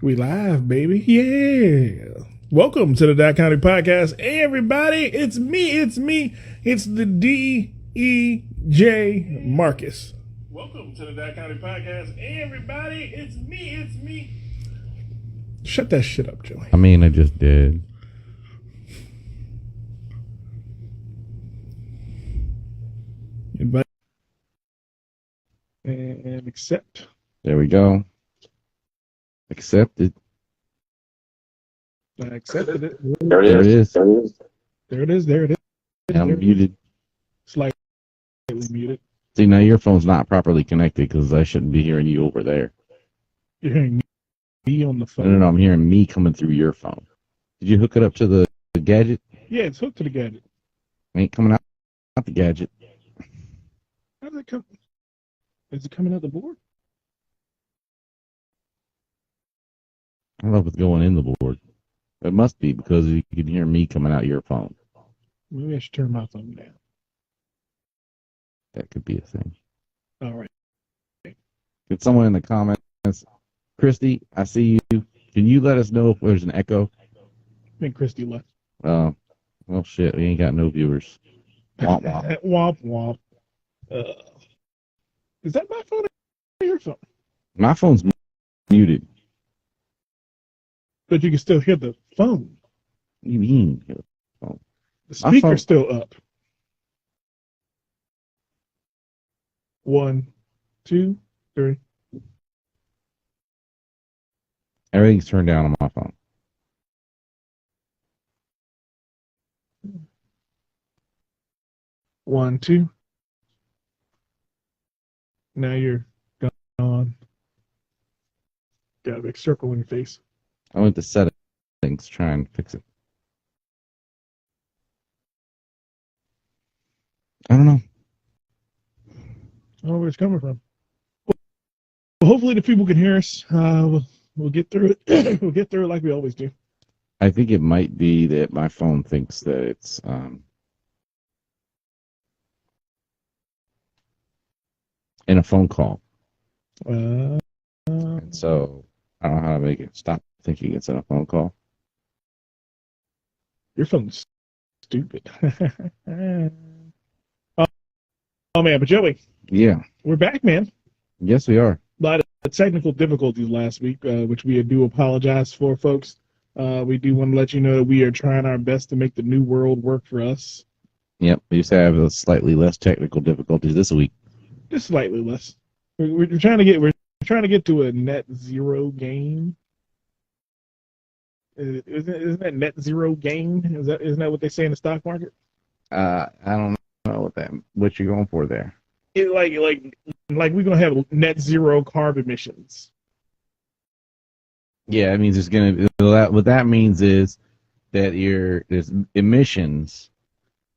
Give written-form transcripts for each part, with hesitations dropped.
We live, baby. Yeah. Welcome to the Dot County Podcast. Hey, everybody. It's me. It's the D.E.J. Marcus. Welcome to the Dot County Podcast. Hey, everybody. It's me. Shut that shit up, Joey. I mean, I just did. Invite and accept. There we go. Accepted. I accepted it. There it is. There it is. I'm muted. Slightly muted. See, now your phone's not properly connected because I shouldn't be hearing you over there. You're hearing me on the phone. No, I'm hearing me coming through your phone. Did you hook it up to the gadget? Yeah, it's hooked to the gadget. Ain't coming out the gadget. How does it come? Is it coming out the board? I don't know if it's going in the board. It must be because you can hear me coming out your phone. Maybe I should turn my phone down. That could be a thing. All right. Get someone in the comments. Christy, I see you. Can you let us know if there's an echo? I think Christy left. Well, shit. We ain't got no viewers. Womp womp. Womp womp. Is that my phone or your phone? My phone's muted. But you can still hear the phone. What do you mean? The speaker's still up. 1, 2, 3. Everything's turned down on my phone. One, two. Now you're gone. Got a big circle in your face. I went to settings to try and fix it. I don't know. I don't know where it's coming from. Well, hopefully the people can hear us. We'll get through it. We'll get through it like we always do. I think it might be that my phone thinks that it's in a phone call. And so I don't know how to make it stop thinking it's in a phone call. Your phone's stupid. Oh man, but Joey. Yeah. We're back, man. Yes, we are. A lot of technical difficulties last week, which we do apologize for, folks. We do want to let you know that we are trying our best to make the new world work for us. Yep. We just have a slightly less technical difficulties this week. Just slightly less. We're trying to get to a net zero game. Isn't that net zero gain? Isn't that what they say in the stock market? I don't know what you're going for there. Like we're gonna have net zero carbon emissions. Yeah, it means there's gonna. What that means is that there's emissions,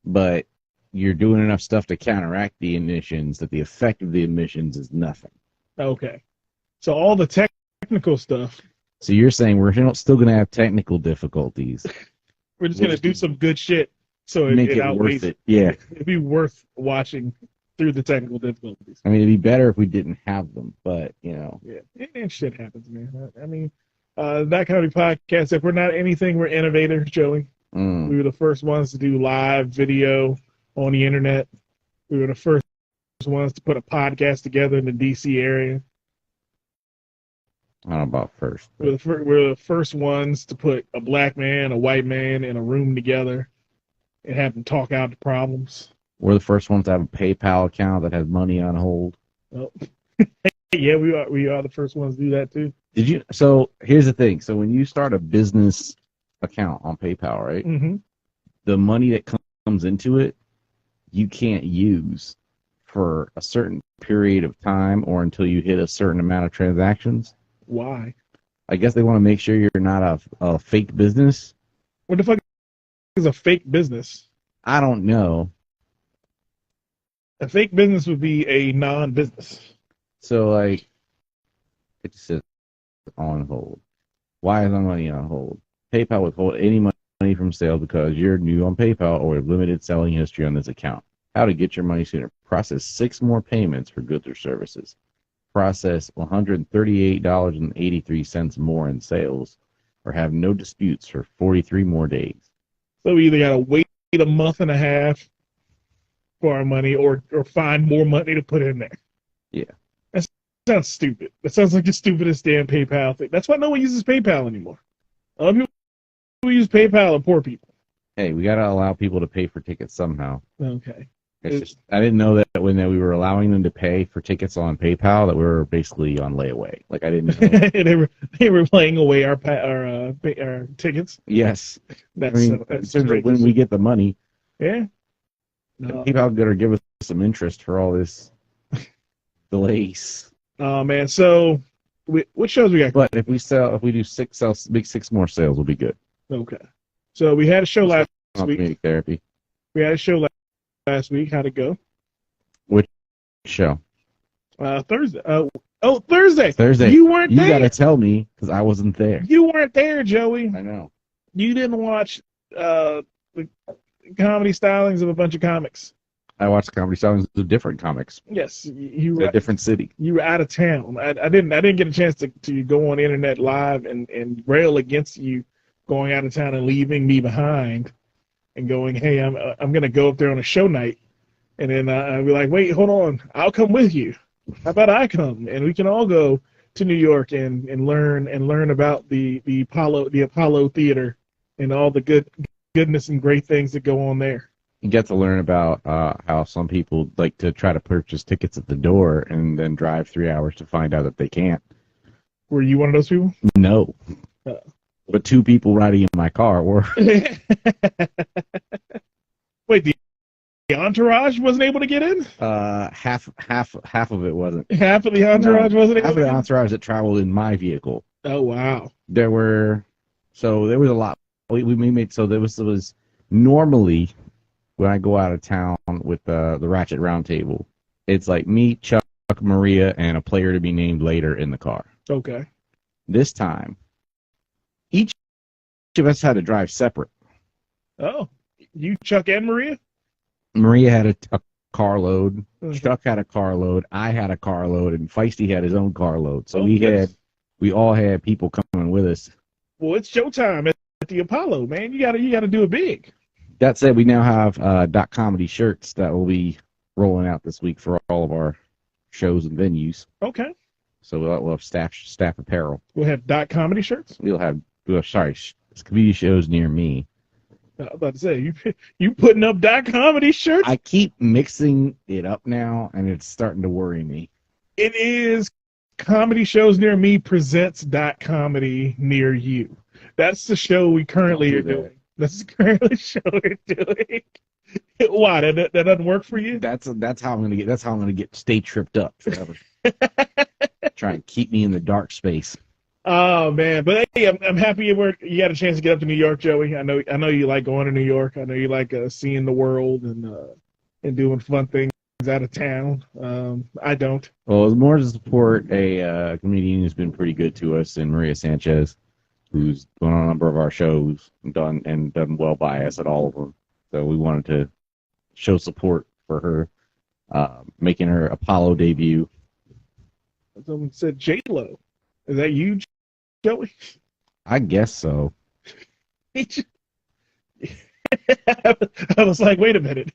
but you're doing enough stuff to counteract the emissions that the effect of the emissions is nothing. Okay, so all the technical stuff. So you're saying we're still going to have technical difficulties. We're just going to do some good shit so it outweighs worth it. Yeah. It'd be worth watching through the technical difficulties. I mean, it'd be better if we didn't have them, but, you know. Yeah, and shit happens, man. I mean, that kind of podcast, if we're not anything, we're innovators, Joey. We were the first ones to do live video on the internet. We were the first ones to put a podcast together in the D.C. area. I don't know about first. We're the first ones to put a black man, a white man in a room together and have them talk out the problems. We're the first ones to have a PayPal account that has money on hold. Oh. Yeah, we are the first ones to do that too. So here's the thing. So when you start a business account on PayPal, right? Mm-hmm. The money that comes into it, you can't use for a certain period of time or until you hit a certain amount of transactions. Why? I guess they want to make sure you're not a fake business. What the fuck is a fake business? I don't know. A fake business would be a non-business. So, like, it just says on hold. Why is my money on hold? PayPal withhold any money from sale because you're new on PayPal or limited selling history on this account. How to get your money sooner. Process 6 more payments for goods or services. process $138.83 more in sales or have no disputes for 43 more days. So we either got to wait a month and a half for our money or find more money to put in there. Yeah. That sounds stupid. That sounds like the stupidest damn PayPal thing. That's why no one uses PayPal anymore. A lot of people who use PayPal are poor people. Hey, we got to allow people to pay for tickets somehow. Okay. It's just, I didn't know that when we were allowing them to pay for tickets on PayPal that we were basically on layaway. Like I didn't know. they were playing away our tickets. Yes. That's, I mean, in terms of when we get the money. Yeah. PayPal better give us some interest for all this delays. Oh man, so what shows we got? But if we do six more sales, we'll be good. Okay. So we had a show last week. Comedic therapy. We had a show last week. How'd it go? Which show? Thursday. Thursday. Thursday. You weren't there. You gotta tell me because I wasn't there. You weren't there, Joey. I know. You didn't watch the comedy stylings of a bunch of comics. I watched comedy stylings of different comics. Yes, you were in a different city. You were out of town. I didn't get a chance to go on internet live and rail against you going out of town and leaving me behind and going, hey, I'm gonna go up there on a show night, and then I'd be like, wait, hold on, I'll come with you. How about I come and we can all go to New York and learn about the Apollo Theater and all the goodness and great things that go on there. You get to learn about how some people like to try to purchase tickets at the door and then drive 3 hours to find out that they can't. Were you one of those people? No. But two people riding in my car were. Wait, the entourage wasn't able to get in? Half of it wasn't. Half of the entourage wasn't able half to of get the entourage that traveled in my vehicle. Oh wow. There was a lot. We made so there was normally when I go out of town with the Ratchet Roundtable, it's like me, Chuck, Maria, and a player to be named later in the car. Okay. This time, each of us had to drive separate. Oh, you, Chuck, and Maria? Maria had a carload. Okay. Chuck had a carload. I had a carload, and Feisty had his own carload. So we all had people coming with us. Well, it's showtime at the Apollo, man. You gotta do it big. That said, we now have .comedy shirts that will be rolling out this week for all of our shows and venues. Okay. So we'll have staff apparel. We'll have .comedy shirts? We'll have comedy shows near me. I was about to say, you putting up .comedy shirts? I keep mixing it up now, and it's starting to worry me. It is Comedy Shows Near Me presents .comedy near you. That's the show we currently are doing. That's currently the show we're doing. Why? That doesn't work for you? That's how I'm gonna stay tripped up forever. Try and keep me in the dark space. Oh man, but hey, I'm happy you got a chance to get up to New York, Joey. I know you like going to New York. I know you like seeing the world and doing fun things out of town. I don't. Well, it's more to support a comedian who's been pretty good to us, and Maria Sanchez, who's gone on a number of our shows and done well by us at all of them. So we wanted to show support for her making her Apollo debut. Someone said J-Lo. Is that you, Joey? I guess so. I was like, wait a minute.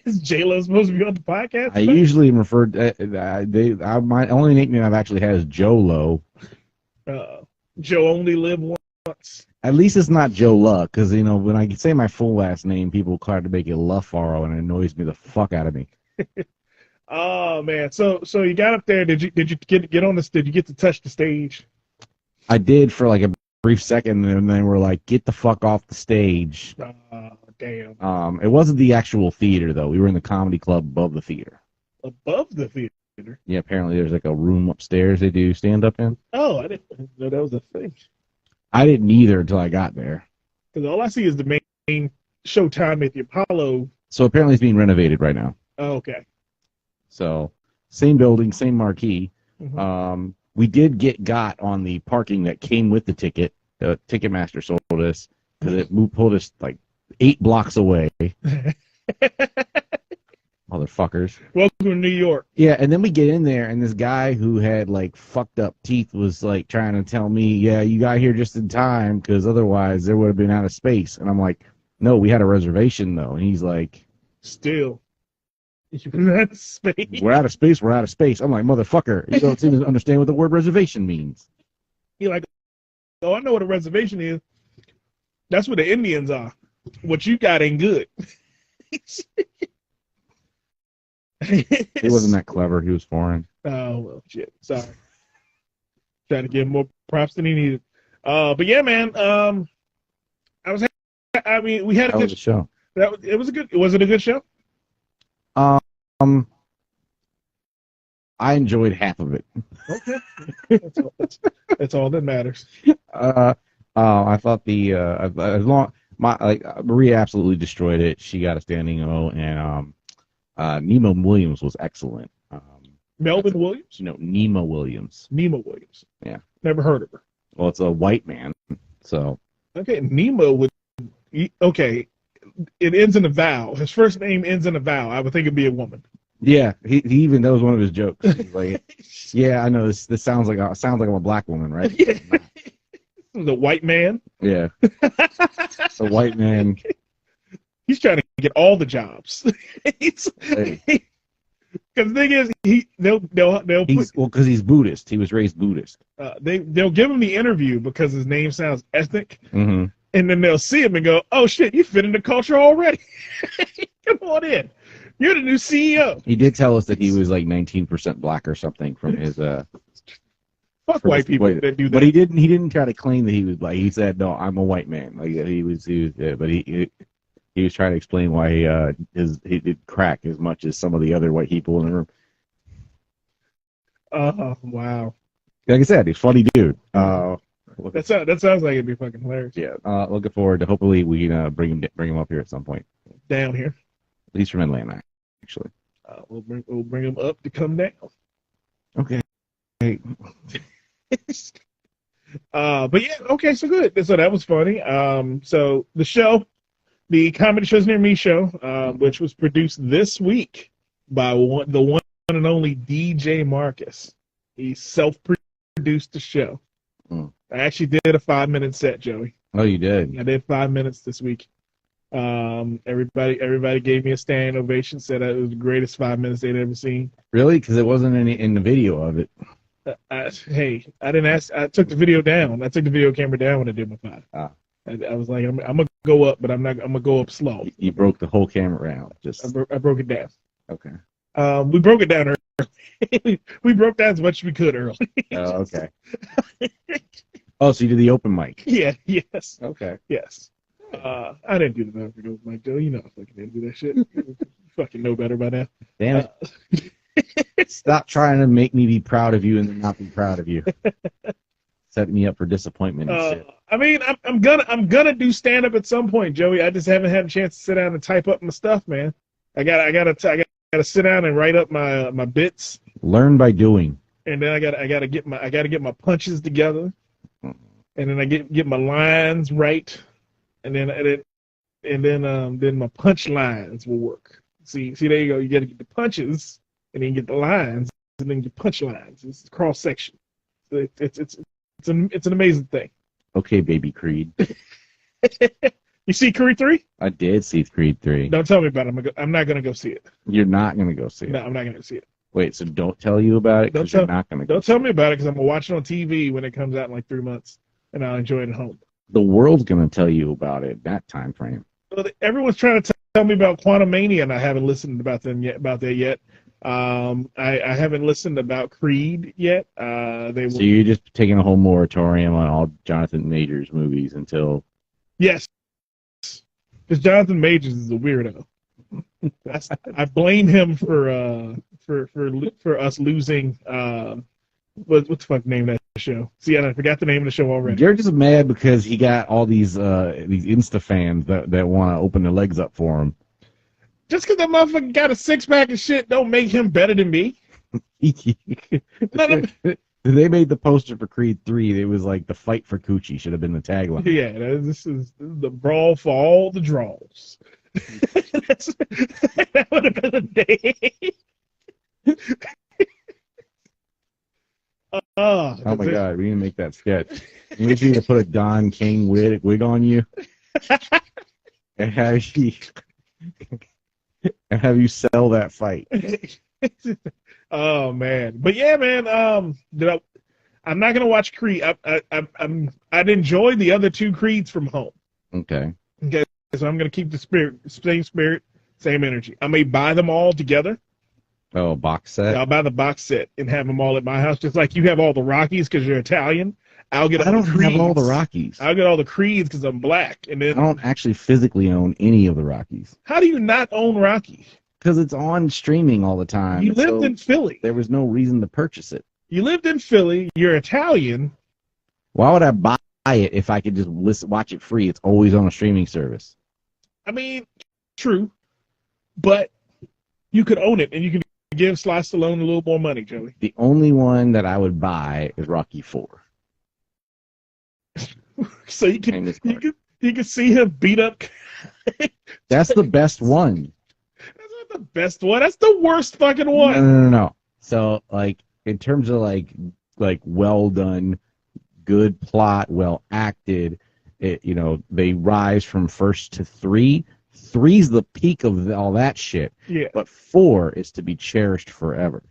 Is J-Lo supposed to be on the podcast? I usually am referred to, my only nickname I've actually had is Joe Lo. Joe only lived once. At least it's not Joe Luck, because when I say my full last name, people try to make it Lufaro, and it annoys me the fuck out of me. Oh man, so you got up there. Did you get on this? Did you get to touch the stage? I did for like a brief second, and then we're like, "Get the fuck off the stage." Damn. It wasn't the actual theater though. We were in the comedy club above the theater. Above the theater. Yeah, apparently there's like a room upstairs they do stand up in. Oh, I didn't know that was a thing. I didn't either until I got there. Because all I see is the main showtime at the Apollo. So apparently it's being renovated right now. Oh, okay. So same building, same marquee. Mm-hmm. We did get on the parking that came with the ticket. The Ticketmaster sold us because it pulled us like 8 blocks away. Motherfucker. motherfuckers. Welcome to New York. Yeah, and then we get in there, and this guy who had like fucked up teeth was like trying to tell me, yeah, you got here just in time because otherwise there would have been out of space. And I'm like, no, we had a reservation though. And he's like, still, you're out of space. We're out of space. We're out of space. I'm like, motherfucker, you don't seem to understand what the word reservation means. You're like, oh, I know what a reservation is. That's where the Indians are. What you got ain't good. He wasn't that clever. He was foreign. Oh, well, shit. Sorry. Trying to give him more props than he needed. But yeah, man. We had a good show. It was a good. Was it a good show? I enjoyed half of it. Okay. That's all that matters. I thought Maria absolutely destroyed it. She got a standing O, and Nemo Williams was excellent. Melvin Williams? No, Nemo Williams. Nemo Williams. Yeah. Never heard of her. Well, it's a white man, so. Okay, Nemo would. Okay, it ends in a vowel. His first name ends in a vowel. I would think it'd be a woman. Yeah, he even that was one of his jokes. He's like, yeah, I know this sounds like I'm a black woman, right? Yeah. The white man. Yeah. It's a white man. He's trying to get all the jobs. Because the thing is, because he's Buddhist. He was raised Buddhist. They'll give him the interview because his name sounds ethnic, mm-hmm. and then they'll see him and go, "Oh shit, you fit in the culture already. Come on in. You're the new CEO." He did tell us that he was like 19% black or something from his. Fuck white people that do that. But he didn't try to claim that he was black. He said, "No, I'm a white man." Like he was but he was trying to explain why he did crack as much as some of the other white people in the room. Wow. Like I said, he's a funny dude. That sounds like it'd be fucking hilarious. Yeah. Looking forward to hopefully we can bring him up here at some point. Down here. He's from Atlanta, actually. We'll bring him up to come down. Okay. Hey. But yeah, okay, so good. So that was funny. So the show, the Comedy Shows Near Me show, which was produced this week by the one and only DJ Marcus. He self-produced the show. I actually did a 5-minute set, Joey. Oh, you did? I did 5 minutes this week. Everybody gave me a standing ovation, said it was the greatest 5 minutes they'd ever seen. Really? Because it wasn't any in the video of it. Hey, I didn't ask. I took the video down. I took the video camera down when I did my 5. I was like, I'm gonna go up, but I'm gonna go up slow. You broke the whole camera out. I broke it down. Okay. We broke it down early. We broke down as much as we could early. Oh, okay. Oh, so you did the open mic? Yeah. Yes. Okay. Yes. I didn't do the open mic, Joe. You know I fucking didn't do that shit. You fucking know better by now. Damn it. Stop trying to make me be proud of you and then not be proud of you. Set me up for disappointment and shit. I mean, I'm gonna do stand up at some point, Joey. I just haven't had a chance to sit down and type up my stuff, man. I gotta sit down and write up my bits. Learn by doing. And then I gotta get my punches together, and then I get my lines right, and then my punch lines will work. See, there you go. You gotta get the punches, and then you get the lines, and then you punch lines. It's cross section. So it's an amazing thing. Okay, baby Creed. You see Creed 3? I did see Creed 3. Don't tell me about it. I'm not going to go see it. You're not going to go see it? No, I'm not going to see it. Wait, so don't tell you about it because you're not going to go Don't tell me about it because I'm going to watch it on TV when it comes out in like 3 months, and I'll enjoy it at home. The world's going to tell you about it that time frame. Well, everyone's trying to tell me about Quantum Mania, and I haven't listened about that yet. I haven't listened about Creed yet. So you're just taking a whole moratorium on all Jonathan Majors movies until... Yes. Because Jonathan Majors is a weirdo. I blame him for us losing what the fuck name of that show? See, I forgot the name of the show already. You're just mad because he got all these Insta fans that want to open their legs up for him. Just because that motherfucker got a 6-pack of shit don't make him better than me. They made the poster for Creed 3. It was like the fight for Coochie should have been the tagline. Yeah, this is the brawl for all the draws. That would have been a day. Oh my God, we need to make that sketch. We need to put a Don King wig on you and have you sell that fight. Oh man, but yeah, man. I'm not gonna watch Creed. I'd enjoy the other two Creeds from home. Okay. Okay, so I'm gonna keep the same spirit, same energy. I may buy them all together. Oh, box set. Yeah, I'll buy the box set and have them all at my house, just like you have all the Rockies because you're Italian. I don't have all the Rockies. I'll get all the Creeds because I'm black, and then I don't actually physically own any of the Rockies. How do you not own Rocky? Because it's on streaming all the time. You lived in Philly. There was no reason to purchase it. You lived in Philly. You're Italian. Why would I buy it if I could just watch it free? It's always on a streaming service. I mean, true, but you could own it, and you can give Sly Stallone a little more money, Joey. The only one that I would buy is Rocky IV. So you can see him beat up. That's the best one. That's not the best one. That's the worst fucking one. No. So like in terms of like well done, good plot, well acted, they rise from first to three. Three's the peak of all that shit. Yeah. But 4 is to be cherished forever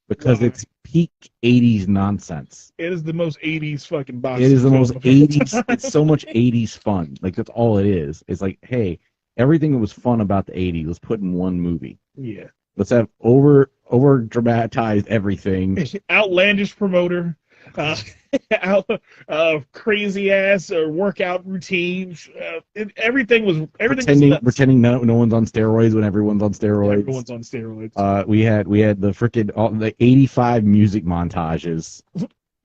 because it's peak 80s nonsense. It is the most 80s fucking box. It is the most 80s. It's so much 80s fun. Like that's all it is. It's like, hey, everything that was fun about the 80s, let's put in one movie. Yeah. Let's have over dramatized everything. Outlandish promoter. Crazy ass workout routines. Everything was pretending no one's on steroids when everyone's on steroids. Everyone's on steroids. We had the freaking the 85 music montages.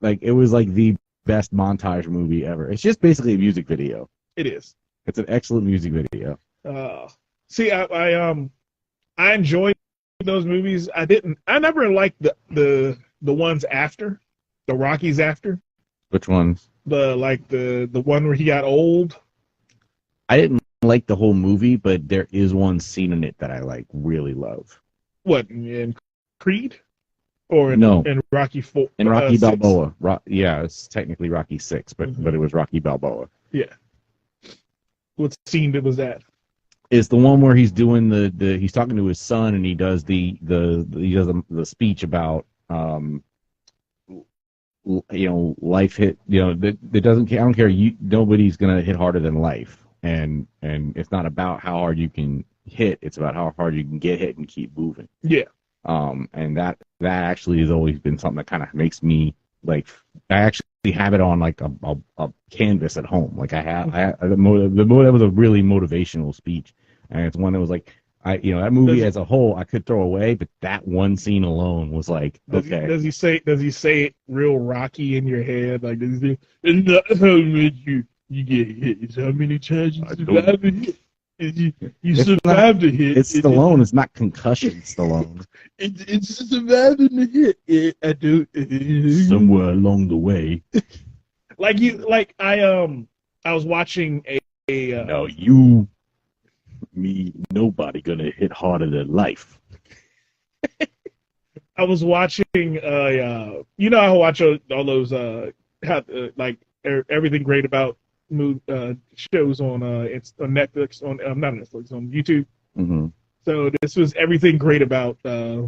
Like it was like the best montage movie ever. It's just basically a music video. It is. It's an excellent music video. See, I enjoyed those movies. I never liked the ones after. The Rockies after. Which ones? The one where he got old. I didn't like the whole movie, but there is one scene in it that I really love. What, in Creed? Or in Rocky IV? In Rocky Balboa. Yeah, it's technically Rocky VI, but it was Rocky Balboa. Yeah. What scene was that? It's the one where he's doing he's talking to his son and he does the speech about life hit, that doesn't, I don't care, nobody's gonna hit harder than life, and it's not about how hard you can hit, it's about how hard you can get hit and keep moving. Yeah. And that actually has always been something that kind of makes me I actually have it on like a canvas at home. Like that was a really motivational speech, and it's one that was like, that movie as a whole I could throw away, but that one scene alone was like, okay. Does he say it real Rocky in your head? Like, does he say, it's not how much you get hit, it's how many times you survive a hit. You survived a hit. It's Stallone. It's not concussion Stallone. It's surviving the hit. Yeah, I do. Somewhere along the way. I was watching No, me, nobody gonna hit harder than life. I was watching I watch all those everything great about shows on it's on Netflix, on not Netflix, on YouTube. Mm-hmm. So this was everything great about Creed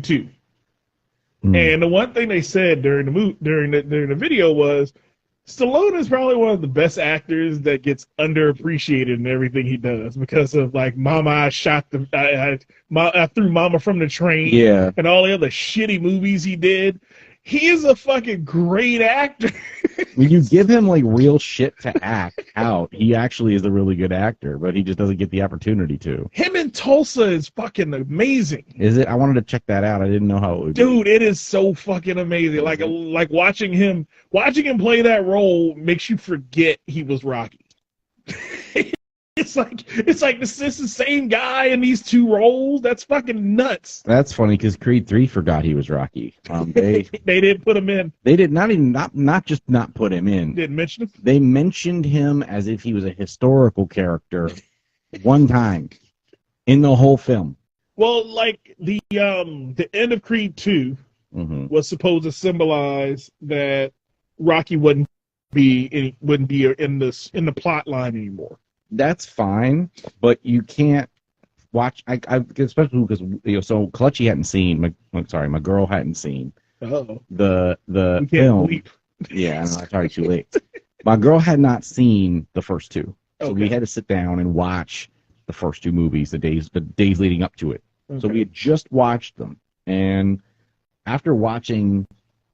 2. Mm-hmm. And the one thing they said during the video was Stallone is probably one of the best actors that gets underappreciated in everything he does because of Mama, I threw Mama from the Train, yeah, and all the other shitty movies he did. He is a fucking great actor. When you give him real shit to act out, he actually is a really good actor, but he just doesn't get the opportunity to. Him in Tulsa is fucking amazing. Is it? I wanted to check that out. I didn't know how it would be. Dude, it is so fucking amazing. Like watching him play that role makes you forget he was Rocky. It's like this is the same guy in these two roles. That's fucking nuts. That's funny because Creed 3 forgot he was Rocky. They didn't put him in. They did not just not put him in. Didn't mention him. They mentioned him as if he was a historical character one time in the whole film. Well, like the end of Creed 2 was supposed to symbolize that Rocky wouldn't be in the plot line anymore. That's fine, but you can't watch. I especially because so Clutchy hadn't seen. My girl hadn't seen the film. Bleep. Yeah, I know, it's already too late. My girl had not seen the first two, so we had to sit down and watch the first two movies the days leading up to it. Okay. So we had just watched them, and after watching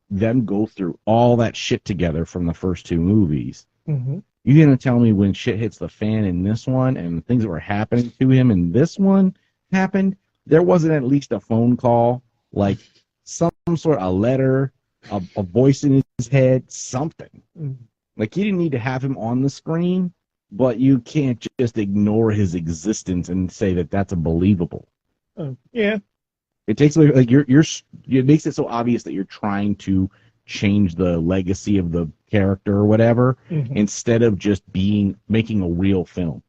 them go through all that shit together from the first two movies, you're going to tell me when shit hits the fan in this one and the things that were happening to him in this one happened, there wasn't at least a phone call, like some sort of letter, a voice in his head, something. Like, you didn't need to have him on the screen, but you can't just ignore his existence and say that that's believable. Yeah. It takes like it makes it so obvious that you're trying to change the legacy of the character or whatever instead of just making a real film.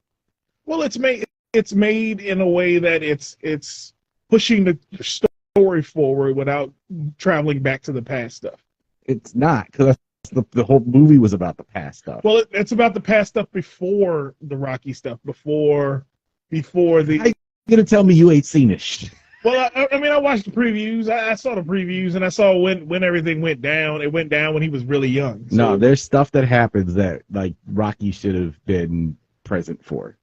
Well, it's made in a way that it's pushing the story forward without traveling back to the past stuff. It's not, because the whole movie was about the past stuff. Well, it's about the past stuff before the Rocky stuff, before the. How you gonna tell me you ain't seen it? Well, I mean, I watched the previews. I saw the previews, and I saw when everything went down. It went down when he was really young. So. No, there's stuff that happens that like Rocky should have been present for.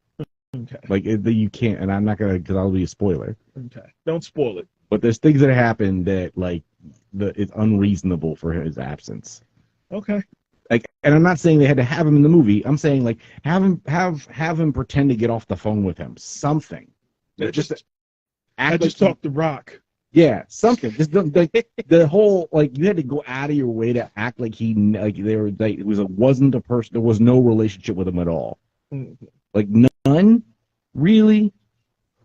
Okay. Like you can't, and I'm not gonna, because I'll be a spoiler. Okay. Don't spoil it. But there's things that happen that like it's unreasonable for his absence. Okay. Like, and I'm not saying they had to have him in the movie. I'm saying like have him pretend to get off the phone with him. Something. I just talked to Rock. Yeah, something. Just the whole, like, you had to go out of your way to act like wasn't a person. There was no relationship with him at all. Like none, really.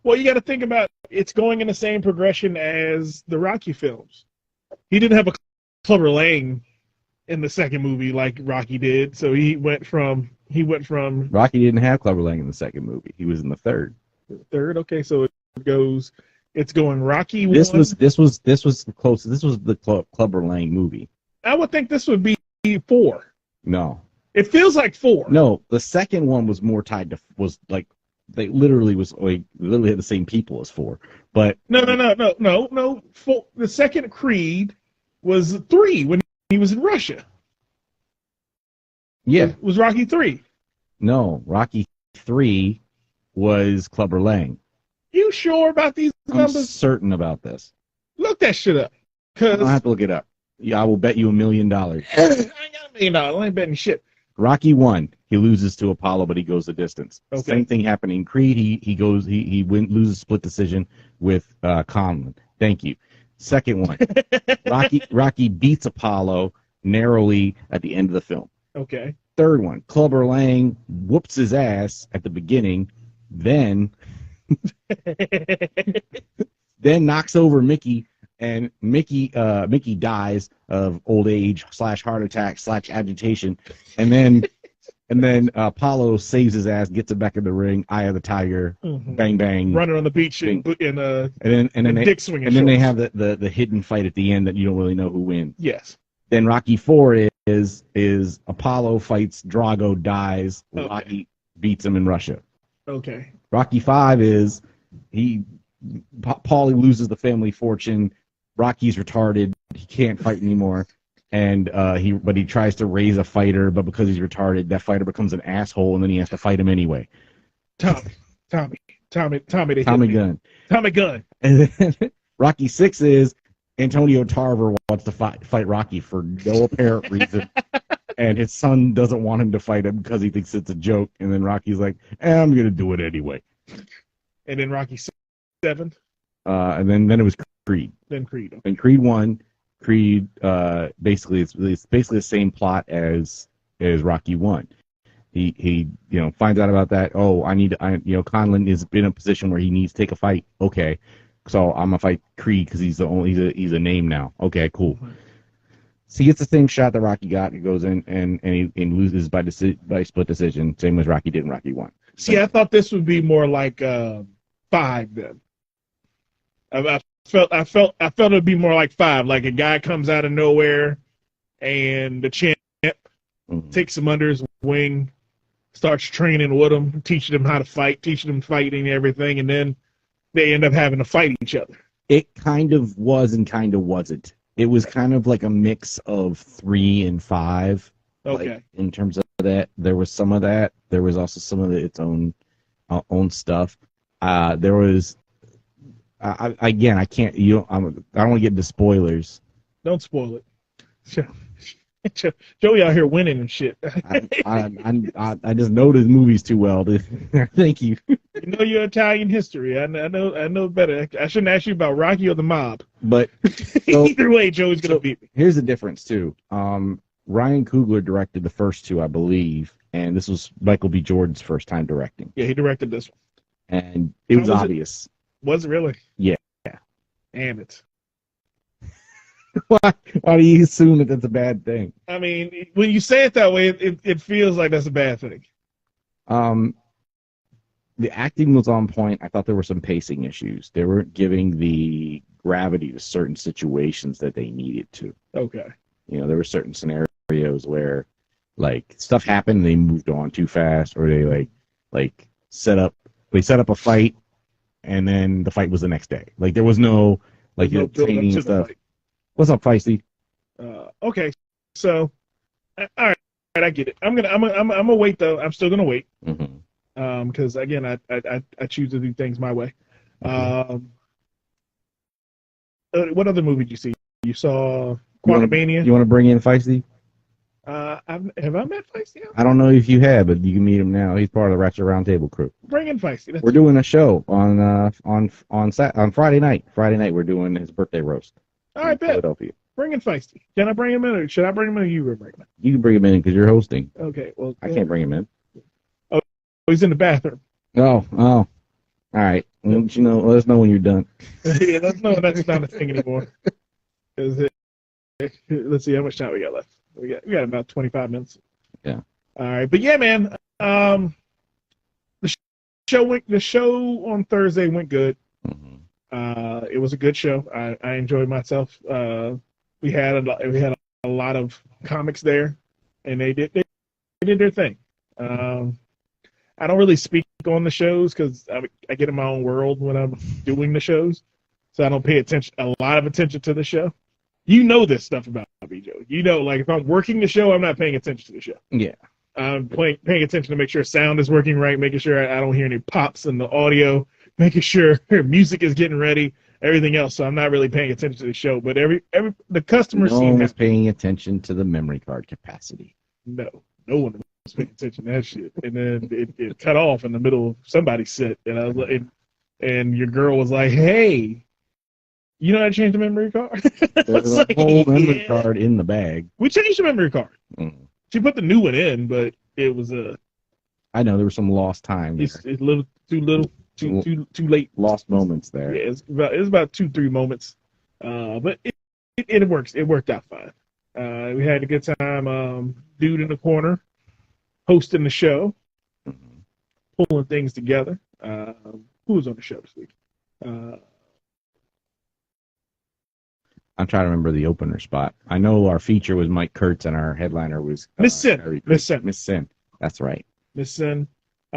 Well, you got to think about it's going in the same progression as the Rocky films. He didn't have a Clubber Lang in the second movie like Rocky did, so he went from. Rocky didn't have Clubber Lang in the second movie. He was in the third. Third, okay, so it's going Rocky. This was the closest. This was the Clubber Lang movie. I would think this would be 4. No, it feels like 4. No, the second one was more tied to they literally had the same people as 4. But no. 4, the second Creed was 3 when he was in Russia. Yeah, it was Rocky 3. No, Rocky 3 was Clubber Lang. You sure about these numbers? I'm certain about this. Look that shit up. I don't have to look it up. Yeah, I will bet you $1 million. I ain't got $1 million. I ain't betting shit. Rocky 1, he loses to Apollo, but he goes the distance. Okay. Same thing happened in Creed. He loses split decision with Conlon. Thank you. Second one, Rocky beats Apollo narrowly at the end of the film. Okay. Third one, Clubber Lang whoops his ass at the beginning, then knocks over Mickey, and Mickey dies of old age / heart attack / agitation, and then Apollo saves his ass, gets it back in the ring, Eye of the Tiger, bang bang, running on the beach in dick swinging, and then they have the hidden fight at the end that you don't really know who wins. Yes. Then Rocky 4 is Apollo fights Drago, dies. Okay. Rocky beats him in Russia. Okay. Rocky 5 is Paulie loses the family fortune. Rocky's retarded. He can't fight anymore, and he tries to raise a fighter, but because he's retarded, that fighter becomes an asshole, and then he has to fight him anyway. Tommy Gunn. Tommy Gunn. And then Rocky 6 is Antonio Tarver wants to fight Rocky for no apparent reason, and his son doesn't want him to fight him because he thinks it's a joke. And then Rocky's like, I'm going to do it anyway. And then Rocky 7? And then it was Creed. Then Creed. Okay. And Creed 1, basically it's basically the same plot as Rocky 1. He finds out about that. Oh, Conlon is in a position where he needs to take a fight. Okay, so I'm gonna fight Creed because he's a name now. Okay, cool. So he gets the same shot that Rocky got. He goes in and he loses by split decision, same as Rocky did in Rocky 1. See, I thought this would be more like 5 then. I felt it'd be more like 5. Like a guy comes out of nowhere, and the champ takes him under his wing, starts training with him, teaching him how to fight, teaching him fighting and everything, and then they end up having to fight each other. It kind of was and kind of wasn't. It was kind of like a mix of 3 and 5. Okay. Like, in terms of that, there was some of that. There was also some of its own stuff. There was. Again, I can't. I don't want to get into spoilers. Don't spoil it. Joey out here winning and shit. I just know the movies too well. Thank you. You know your Italian history. I know better. I shouldn't ask you about Rocky or the mob. But so, either way, Joey's gonna beat me. Here's the difference too. Ryan Coogler directed the first 2, I believe, and this was Michael B. Jordan's first time directing. Yeah, he directed this one, and it was obvious. Was it really? Yeah. Damn it. Why do you assume that that's a bad thing? I mean, when you say it that way, it feels like that's a bad thing. The acting was on point. I thought there were some pacing issues. They weren't giving the gravity to certain situations that they needed to. Okay. There were certain scenarios where, like, stuff happened and they moved on too fast, or they like set up a fight, and then the fight was the next day. Like, there was no training and stuff. What's up, Feisty? Okay, so all right, I get it. I'm gonna wait though. I'm still gonna wait. Because again, I choose to do things my way. What other movie did you see? You saw Quantumania? You want to bring in Feisty? Have I met Feisty? I don't know if you have, but you can meet him now. He's part of the Ratchet Roundtable crew. Bring in Feisty. We're doing a show on Friday night. Friday night we're doing his birthday roast. All right, bet. Philadelphia. Bring in Feisty. Can I bring him in, or should I bring him in, or you bring him in? You can bring him in because you're hosting. Okay, well, I can't bring him in. Oh, he's in the bathroom. Oh. All right. Well, let us know when you're done. Yeah, let's know that's not a thing anymore. Let's see how much time we got left. We got about 25 minutes. Yeah. All right, but yeah, man. The show on Thursday went good. It was a good show. I enjoyed myself. We had a lot of comics there, and they did their thing. I don't really speak on the shows because I get in my own world when I'm doing the shows, so I don't pay a lot of attention to the show. You know this stuff about me, Joe. Like if I'm working the show, I'm not paying attention to the show. Yeah. I'm paying attention to make sure sound is working right, making sure I don't hear any pops in the audio, making sure music is getting ready, everything else. So I'm not really paying attention to the show. But the customers seem was paying attention to the memory card capacity. No one was paying attention to that shit. And then it cut off in the middle of somebody's set, and I was like, and your girl was like, "Hey, you know how to change the memory card?" There's a whole memory card in the bag. We changed the memory card. She put the new one in, but it was I know there was some lost time. It's a little too late. Lost moments there. Yeah, it's about 2-3 moments, but it works. It worked out fine. We had a good time. Dude in the corner, hosting the show, pulling things together. Who was on the show this week? I'm trying to remember the opener spot. I know our feature was Mike Kurtz and our headliner was Miss Sin. Miss Sin. That's right. Miss Sin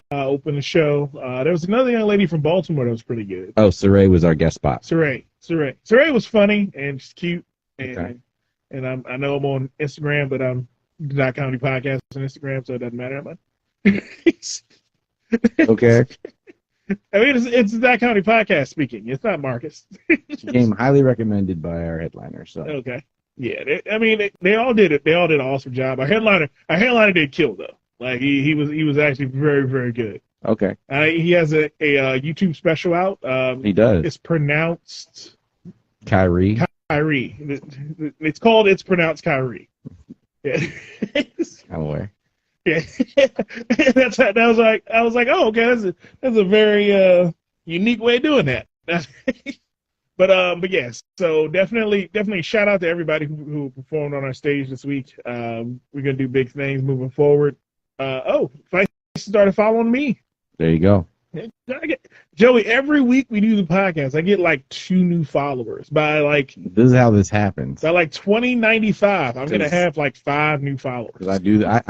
opened the show. There was another young lady from Baltimore that was pretty good. Oh, Saray was our guest spot. Saray was funny and she's cute. And I know I'm on Instagram, but I'm Not Comedy Podcast on Instagram, so it doesn't matter how much. Okay. I mean, it's That Comedy Podcast speaking. It's not Marcus. She came highly recommended by our headliner. So okay, yeah. They all did it. They all did an awesome job. Our headliner did kill though. Like he was actually very, very good. Okay. He has a YouTube special out. He does. It's pronounced Kyrie. It's called. It's pronounced Kyrie. Yeah. I'm aware. Yeah, I was like, oh, okay, that's a very unique way of doing that. But yes, so definitely shout out to everybody who performed on our stage this week. We're gonna do big things moving forward. Feisty started following me. There you go. Joey, every week we do the podcast, I get like 2 new followers. This is how this happens. By like 2095, I'm gonna have like 5 new followers. I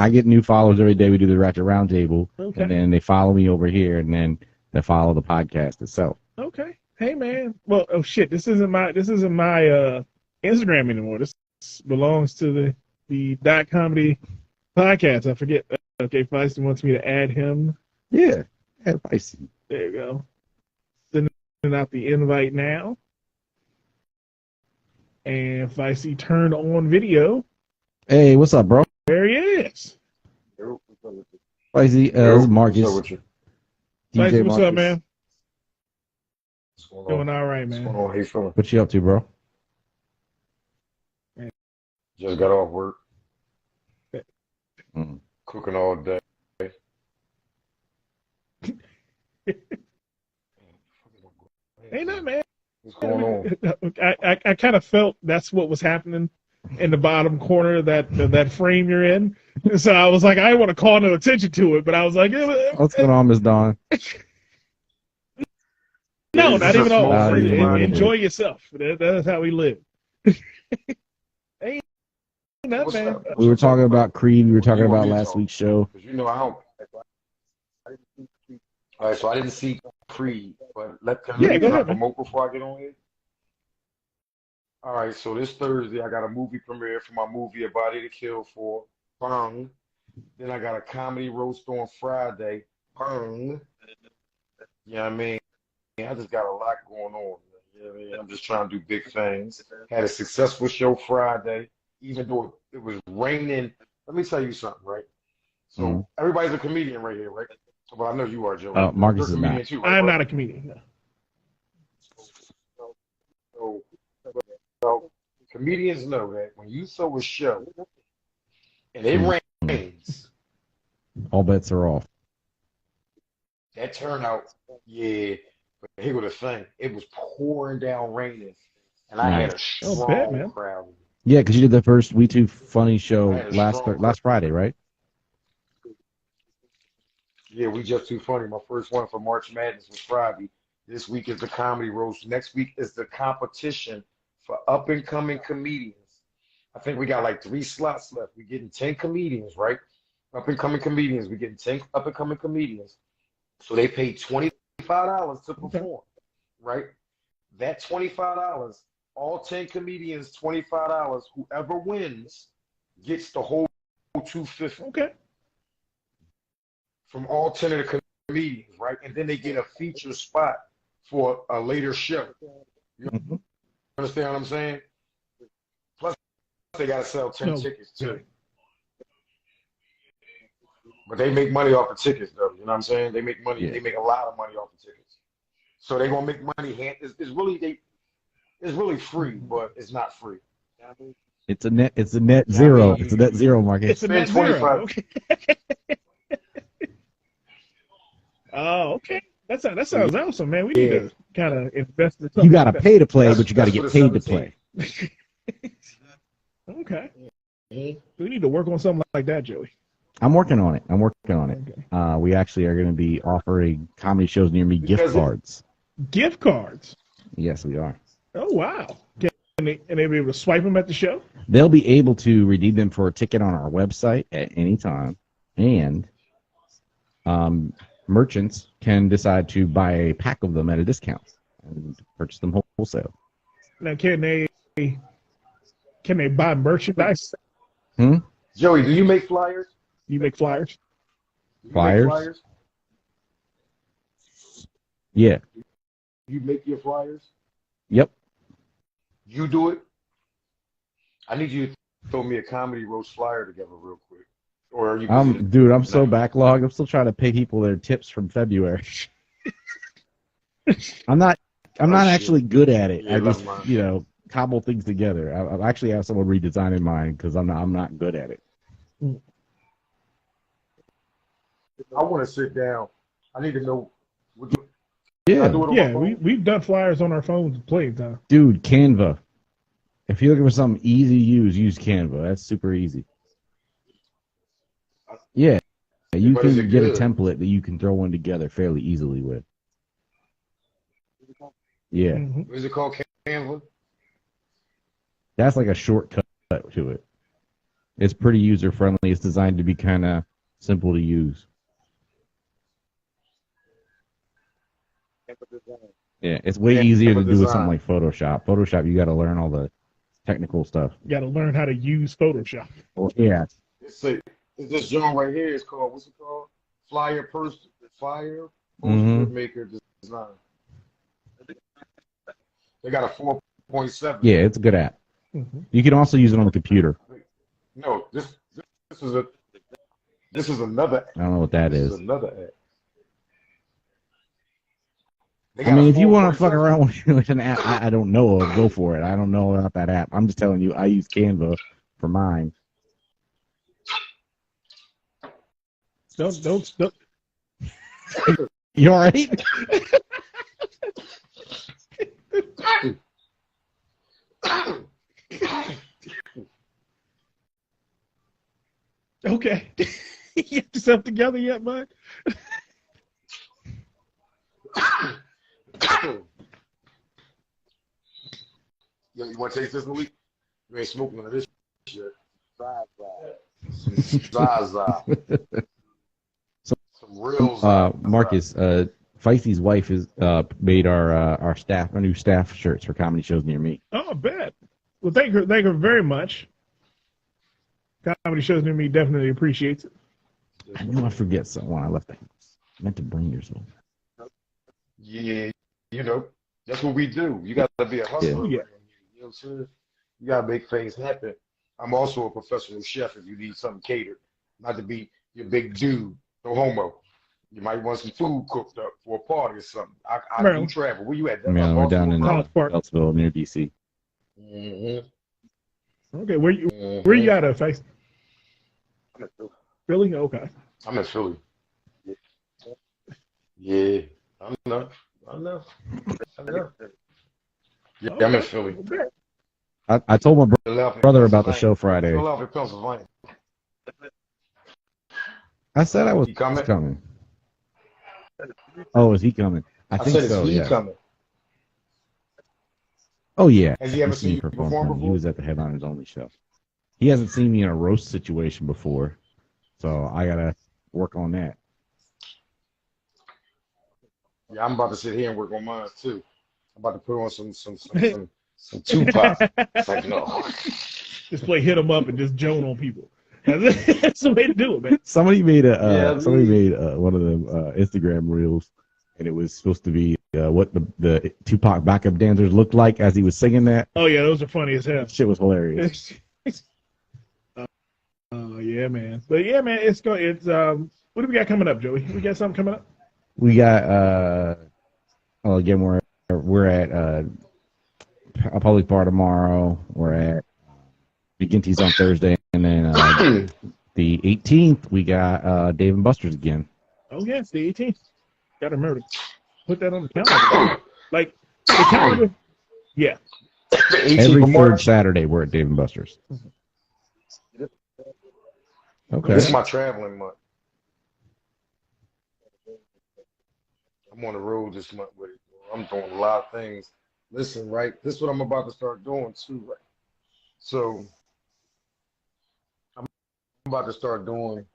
get new followers every day. We do the Ratchet Roundtable, okay. And then they follow me over here, and then they follow the podcast itself. Okay. Hey man. Well, oh shit, this isn't my Instagram anymore. This belongs to the .comedy podcast. I forget. Okay, Feisty wants me to add him. Yeah, add Feisty. There you go. Sending out the invite now. And Feisty turned on video. Hey, what's up, bro? There he is. Feisty, this is Marcus. What's up with you? Feisty, what's up, man? What's going on? Doing all right, man. What's going on? How you feeling? What you up to, bro? Just got off work. Mm. Cooking all day. Ain't that, man? What's going on? I kind of felt that's what was happening in the bottom corner of that frame you're in. So I was like, I want to call no attention to it, but I was like, what's going on, Miss Dawn? No, not even all. Enjoy Enjoy. yourself. That's how we live. Ain't that, What's man. up? We were talking about Creed. We were talking You want about me to last talk? week's show. Because you know I don't. All right, so I didn't see Creed, but can Yeah, I go ahead, man. promote before I get on here? All right, so this Thursday I got a movie premiere for my movie A Body to Kill for. Bang. Then I got a comedy roast on Friday. Bang. You know what I mean? I just got a lot going on. You know what I mean? I'm just trying to do big things. Had a successful show Friday, even though it was raining. Let me tell you something, right? So everybody's a comedian right here, right? Well, I know you are, Joe. Marcus You're a is comedian not. too, right? I'm not a comedian. No. So comedians know that when you throw a show and it rains, All bets are off. that turnout, yeah. But here go the thing. It was pouring down raining, and I had a strong crowd. Yeah, because you did the first We Too Funny show I had a last strong Friday, right? Yeah, we just too funny. My first one for March Madness was Friday. This week is the comedy roast. Next week is the competition for up and coming comedians. I think we got like 3 slots left. We're getting 10 comedians, right? Up and coming comedians. We're getting 10 up and coming comedians. So they pay $25 to perform, right? That $25, all 10 comedians, $25. Whoever wins gets the whole $250. Okay. From all 10 of the comedians, right? And then they get a feature spot for a later show. You understand what I'm saying? Plus, they got to sell 10 tickets too. But they make money off the tickets, though. You know what I'm saying? They make money. Yeah. They make a lot of money off the tickets. So they're gonna make money. It's really free, but it's not free. It's a net zero. It's a net zero market. It's a net zero. Okay. Oh, okay. That sounds awesome, man. We need to kind of invest in something. You got to pay to play, but you got to get paid to play. Okay. We need to work on something like that, Joey. I'm working on it. Okay. We actually are going to be offering comedy shows near me gift cards. Gift cards? Yes, we are. Oh, wow. Can they be able to swipe them at the show? They'll be able to redeem them for a ticket on our website at any time. And merchants can decide to buy a pack of them at a discount and purchase them wholesale. Now, can they buy merchandise? Joey, do you make flyers? You make flyers? Flyers? Yeah. You make your flyers? Yep. You do it? I need you to throw me a comedy roast flyer together real quick. Or are you dude, I'm so backlogged. I'm still trying to pay people their tips from February. I'm not actually good at it. I just, cobble things together. I actually have someone redesigning mine because I'm not good at it. I want to sit down. I need to know. Can I do it on my phone? We've done flyers on our phones plenty of time. Dude, Canva. If you're looking for something easy to use Canva. That's super easy. Yeah, you But can is it get a good? template that you can throw one together fairly easily with. Yeah, Mm-hmm. Is it called Canva? that's like a shortcut to it. It's pretty user friendly. It's designed to be kind of simple to use. Yeah, it's way easier to do with something like Photoshop. Photoshop, you got to learn all the technical stuff. You got to learn how to use Photoshop. Well, yeah. It's this joint right here. It's called, what's it called? Flyer poster Mhm. maker design. They got a 4.7. Yeah, it's a good app. Mm-hmm. You can also use it on the computer. No, this is another app. I don't know what that This is. is another app. They I got mean, a if you want to fuck 4.7. around with an app I don't know of, go for it. I don't know about that app. I'm just telling you, I use Canva for mine. Don't. You all right? Okay. You get yourself together yet, bud? Yo, you want to taste this, Malik? You ain't smoking none of this shit. Zaza. Some real Zaza. Marcus, Feisty's wife has made our new staff shirts for comedy shows near me. Oh, I bet. Well, thank her very much. Comedy shows near me definitely appreciates it. I knew I forget someone I left the house. I meant to bring you some. Yeah, that's what we do. You got to be a hustler. Yeah. You know what I'm saying? You got to make things happen. I'm also a professional chef if you need something catered. Not to be your big dude, no homo. You might want some food cooked up for a party or something. I do travel. Where you at? Yeah, we're down in Park. Beltsville near DC. Mm-hmm. Okay, where you at, Face? I'm in Philly. Philly? Okay. I'm in Philly. Yeah, I know. Yeah, I'm in Philly. I told my brother about the show Friday. Philadelphia, Pennsylvania. I said I was coming. Oh, is he coming? I think said, so. Is he Yeah. coming? Oh yeah. Has he ever seen you perform before? He was at the Headliners Only show. He hasn't seen me in a roast situation before, so I gotta work on that. Yeah, I'm about to sit here and work on mine too. I'm about to put on some Tupac. It's like, no. Just play hit 'em up and just joan on people. That's the way to do it, man. Somebody made one of the Instagram reels, and it was supposed to be what the Tupac backup dancers looked like as he was singing that. Oh yeah, those are funny as hell. That shit was hilarious. Yeah, man. But yeah, man, it's what do we got coming up, Joey? We got something coming up? We got again we're at a public bar tomorrow. We're at McGinty's on Thursday, and then the 18th we got Dave and Buster's again. Oh yeah, it's the 18th. Got to remember to put that on the calendar. Like the calendar. Yeah. Every third Saturday we're at Dave and Buster's. Okay. This is my traveling month. I'm on the road this month with it. I'm doing a lot of things. Listen, right? This is what I'm about to start doing too, right? So I'm about to start doing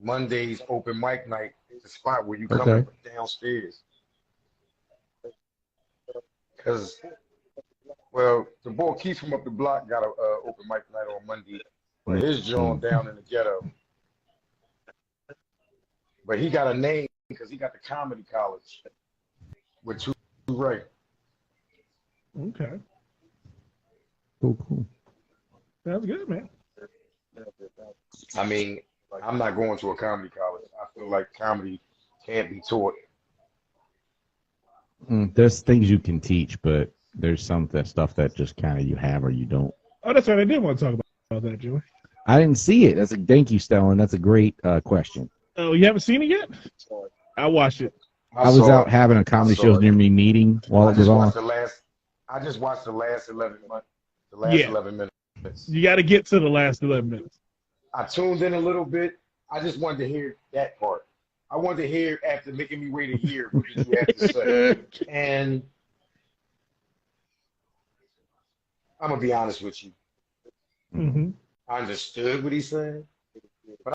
Mondays open mic night. It's a spot where you come up downstairs. Because, well, the boy Keith from up the block got a open mic night on Monday. But his joint down in the ghetto. But he got a name because he got the comedy college with two right. Okay. Cool. Sounds good, man. I mean, I'm not going to a comedy college. I feel like comedy can't be taught. There's things you can teach, but there's some stuff that just kind of you have or you don't. Oh, that's right. I did want to talk about that, Joey. I didn't see it. Thank you, Stellan. That's a great question. Oh, you haven't seen it yet? I watched it. I was out having a comedy shows near me meeting while it was on. I just watched the last 11 minutes. The last 11 minutes. You got to get to the last 11 minutes. I tuned in a little bit. I just wanted to hear that part. I wanted to hear after making me wait a year what did you have to say. And I'm gonna be honest with you. Mm-hmm. I understood what he's saying, but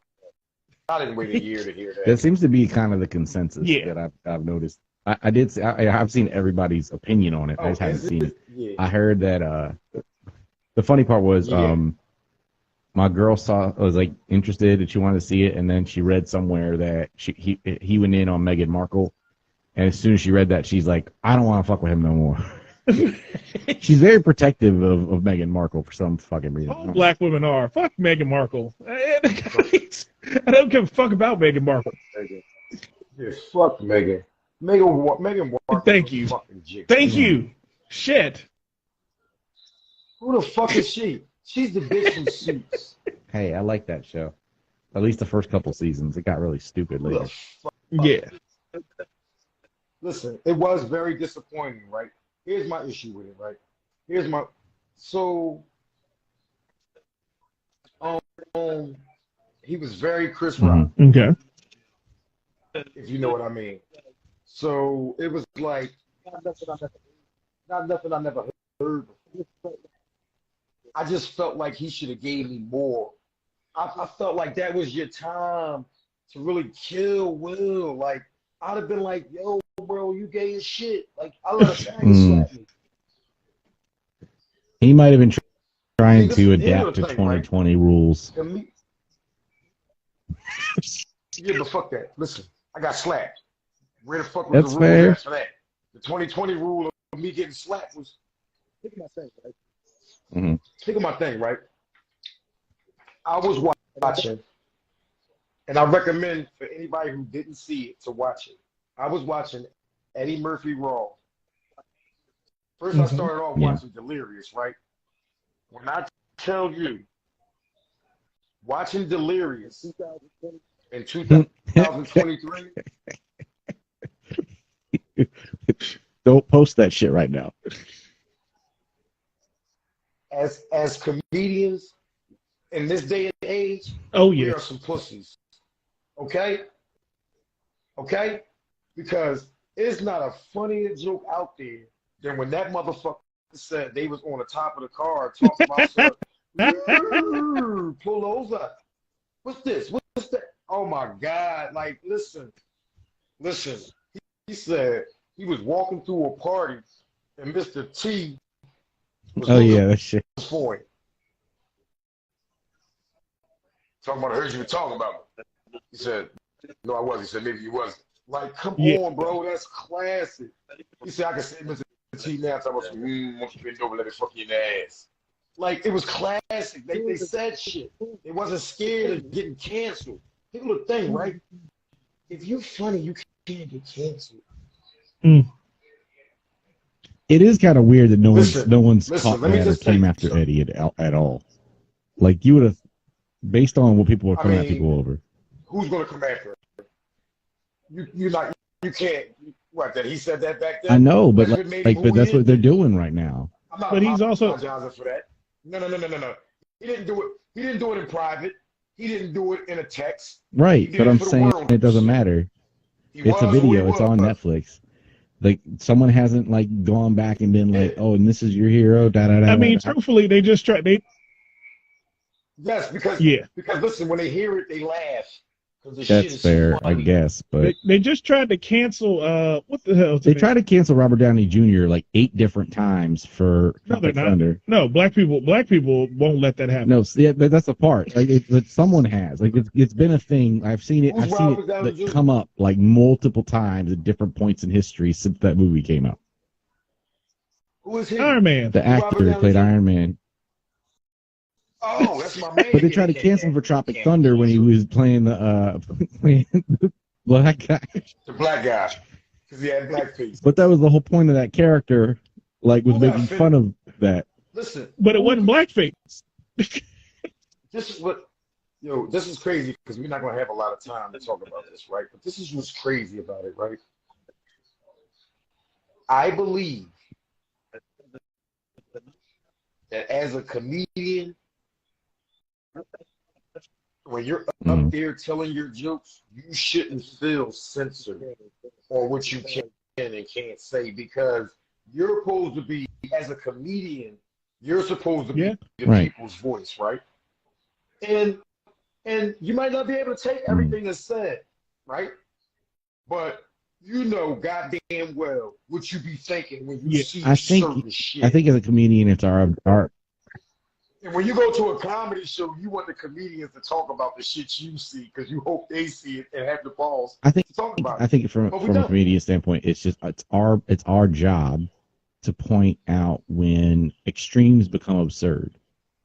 I didn't wait a year to hear that. That seems to be kind of the consensus that I've noticed. I've seen everybody's opinion on it. I just haven't seen it. Yeah. I heard that the funny part was my girl was like interested and she wanted to see it, and then she read somewhere that he went in on Meghan Markle, and as soon as she read that, she's like, I don't want to fuck with him no more. She's very protective of Meghan Markle for some fucking reason. All black women are. Fuck Meghan Markle. I don't give a fuck about Meghan Markle. Yeah, fuck Meghan. Meghan Markle. Thank you. Thank you. Shit. Who the fuck is she? She's the bitch from Suits. Hey, I like that show. At least the first couple seasons. It got really stupid later. Yeah. Listen, it was very disappointing, right? Here's my issue with it, right? He was very Chris Rock. Okay. If you know what I mean. So it was like not nothing I never heard before. I just felt like he should have gave me more. I felt like that was your time to really kill Will. Like, I'd have been like, yo, bro, you gay as shit. Like, I let a faggot slap me. He might have been trying to adapt to 2020 rules. Yeah, but fuck that. Listen, I got slapped. Where the fuck was the rule after that? The 2020 rule of me getting slapped was, think of my thing, right? Think of my thing, right? I was watching, and I recommend for anybody who didn't see it to watch it. I was watching Eddie Murphy Raw. First, I started off watching Delirious, right? When I tell you, watching Delirious in 2023. Don't post that shit right now. As comedians in this day and age, we are some pussies. Okay? Okay? Because it's not a funnier joke out there than when that motherfucker said they was on the top of the car talking about stuff. Pull over. What's this? What's that? Oh my God. Like, listen. He said he was walking through a party and Mr. T was that shit. For him. Talking about, I heard you were talking about me. He said, no, I wasn't. He said, maybe you wasn't. Like, come on, bro. That's classic. He said, I can say Mr. T now. Talking about some, once you bend over, let me fuck you in the ass. Like, it was classic. They said shit. They wasn't scared of getting canceled. Here's the thing, right? If you're funny, you can't get canceled. It is kind of weird that no one's caught that or came after Eddie at all. Like, you would have, based on what people were coming at people over. Who's going to come after him? You can't. What, that he said that back then? I know, but but that's what they're doing right now. But he's also apologizing for that. No. He didn't do it. He didn't do it in private. He didn't do it in a text. Right, but I'm saying it doesn't matter. It's a video. It's on Netflix. Like, someone hasn't like gone back and been like, oh, and this is your hero. I mean, truthfully, they just tried. Yes, because listen, when they hear it, they laugh. That's fair, I guess, but they just tried to cancel. What the hell? They tried to cancel Robert Downey Jr. like 8 different times for Thunder. No, black people won't let that happen. No, yeah, but that's the part. Like, someone has. Like, it's been a thing. I've seen it. I've seen it come up like multiple times at different points in history since that movie came out. Who is he? Iron Man. The actor who played Iron Man. Oh, that's my man. But they tried to cancel him for Tropic Thunder when he was playing the black guy. The black guy, because he had blackface. But that was the whole point of that character, like, was making fun of that. Listen, but it wasn't blackface. This is what Yo, this is crazy because we're not gonna have a lot of time to talk about this, right? But this is what's crazy about it, right? I believe that as a comedian, when you're up Mm. there telling your jokes, you shouldn't feel censored on what you can and can't say because you're supposed to be, as a comedian, you're supposed to Yeah. be the Right. people's voice, right? And you might not be able to take Mm. everything that's said, right? But you know goddamn well what you be thinking when you Yeah. see I think certain I shit. think as a comedian, it's our And when you go to a comedy show, you want the comedians to talk about the shit you see because you hope they see it and have the balls I think to talk about I it. think But we from a don't. comedian standpoint, it's our job to point out when extremes become absurd,